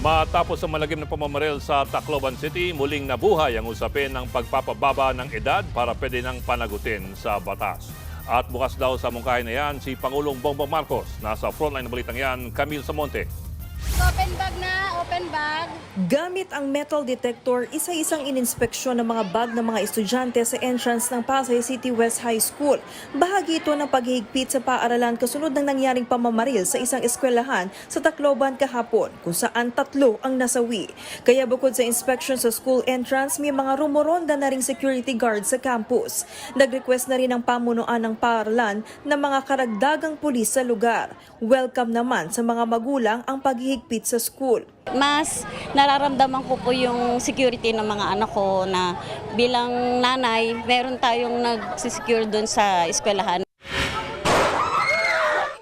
Matapos ang malagim na pamamaril sa Tacloban City, muling nabuhay ang usapin ng pagpapababa ng edad para pwede nang panagutin sa batas. At bukas daw sa mungkahin na yan, si Pangulong Bongbong Marcos. Nasa frontline na balitang yan, Camille Samonte. Open bag na, open bag. Gamit ang metal detector, isa-isang ininspeksyon ng mga bag ng mga estudyante sa entrance ng Pasay City West High School. Bahagi ito ng paghihigpit sa paaralan kasunod ng nangyaring pamamaril sa isang eskwelahan sa Tacloban kahapon, kung saan 3 ang nasawi. Kaya bukod sa inspection sa school entrance, may mga rumoronda na ring security guard sa campus. Nag-request na rin ang pamunuan ng paaralan ng mga karagdagang pulis sa lugar. Welcome naman sa mga magulang ang paghihigpit sa school. Mas nararamdaman ko po yung security ng mga anak ko na bilang nanay, meron tayong nag-secure doon sa eskwelahan.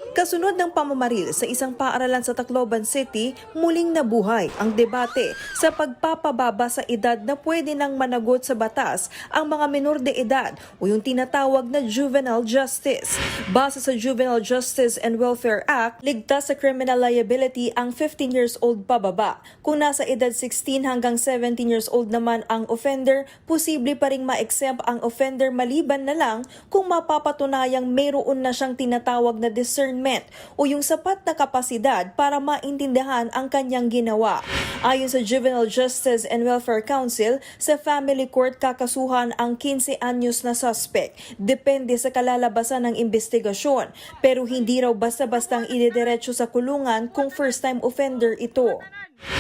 Kasunod ng pamamaril sa isang paaralan sa Tacloban City, muling nabuhay ang debate sa pagpapababa sa edad na pwede nang managot sa batas ang mga menor de edad o yung tinatawag na juvenile justice. Base sa Juvenile Justice and Welfare Act, ligtas sa criminal liability ang 15 years old pababa. Kung nasa edad 16 hanggang 17 years old naman ang offender, posible pa ring ma-exempt ang offender maliban na lang kung mapapatunayang mayroon na siyang tinatawag na discernment o yung sapat na kapasidad para maintindihan ang kanyang ginawa. Ayon sa Juvenile Justice and Welfare Council, sa family court kakasuhan ang 15 anyos na suspect. Depende sa kalalabasan ng investigasyon, pero hindi raw basta-bastang idediretso sa kulungan kung first-time offender ito.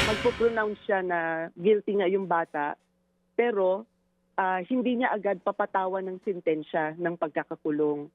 Magpo-pronounce siya na guilty nga yung bata, pero hindi niya agad papatawan ng sentensya ng pagkakakulong.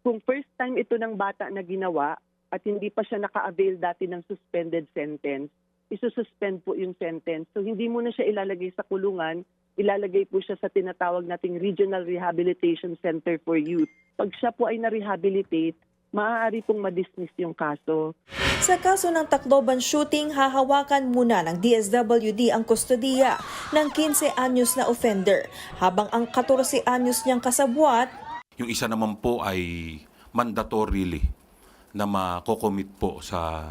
Kung first time ito ng bata na ginawa at hindi pa siya naka-avail dati ng suspended sentence, isususpend po yung sentence. So hindi mo na siya ilalagay sa kulungan, ilalagay po siya sa tinatawag nating Regional Rehabilitation Center for Youth. Pag siya po ay na-rehabilitate, maaari pong ma-dismiss yung kaso. Sa kaso ng Tacloban shooting, hahawakan muna ng DSWD ang kustodiya ng 15 anyos na offender, habang ang 14 anyos niyang kasabwat yung isa naman po ay mandatorily na makocommit po sa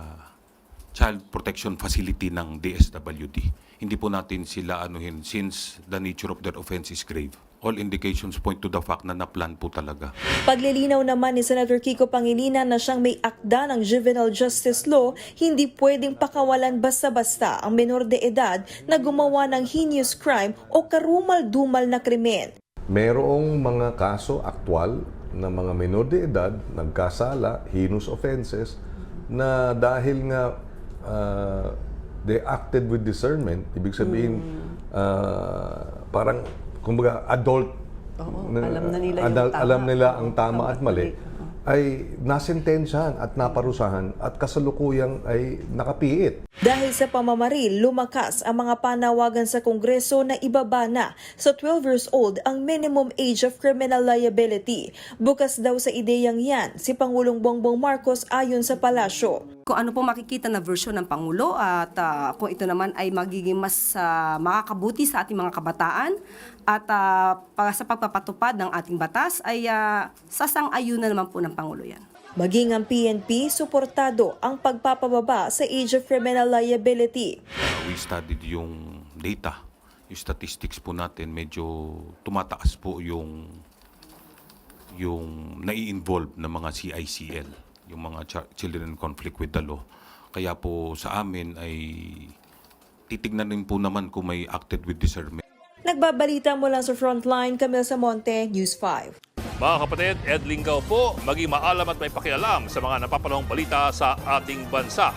Child Protection Facility ng DSWD. Hindi po natin sila anuhin since the nature of their offense is grave. All indications point to the fact na na-plan po talaga. Paglilinaw naman ni Senator Kiko Pangilinan na siyang may akda ng juvenile justice law, hindi pwedeng pakawalan basta-basta ang menor de edad na gumawa ng heinous crime o karumal-dumal na krimen. Merong mga kaso aktwal na mga menor de edad nagkasala, heinous offenses, na dahil nga they acted with discernment, ibig sabihin parang kumbaga adult, alam nila ang tama at mali, ay nasentensyahan at naparusahan at kasalukuyang ay nakapiit. Dahil sa pamamaril, lumakas ang mga panawagan sa Kongreso na ibaba na sa 12 years old ang minimum age of criminal liability. Bukas daw sa ideyang yan si Pangulong Bongbong Marcos ayon sa palasyo. Kung ano po makikita na version ng Pangulo at kung ito naman ay magiging mas makakabuti sa ating mga kabataan at sa pagpapatupad ng ating batas ay sasang-ayunan naman po ng Pangulo yan. Maging ang PNP, suportado ang pagpapababa sa age of criminal liability. We studied yung data, yung statistics po natin, medyo tumataas po yung nai-involve na mga CICL, yung mga children in conflict with the law. Kaya po sa amin ay titignan rin po naman kung may acted with discernment. Nagbabalita mula sa Frontline, Camille Samonte, News 5. Mga kapatid, Ed Lingaw po, maging maalam at may pakialam sa mga napapanahong balita sa ating bansa.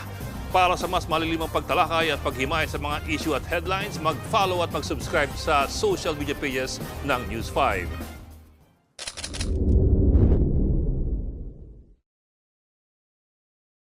Para sa mas malilimang pagtalakay at paghimay sa mga issue at headlines, mag-follow at mag-subscribe sa social media pages ng News 5.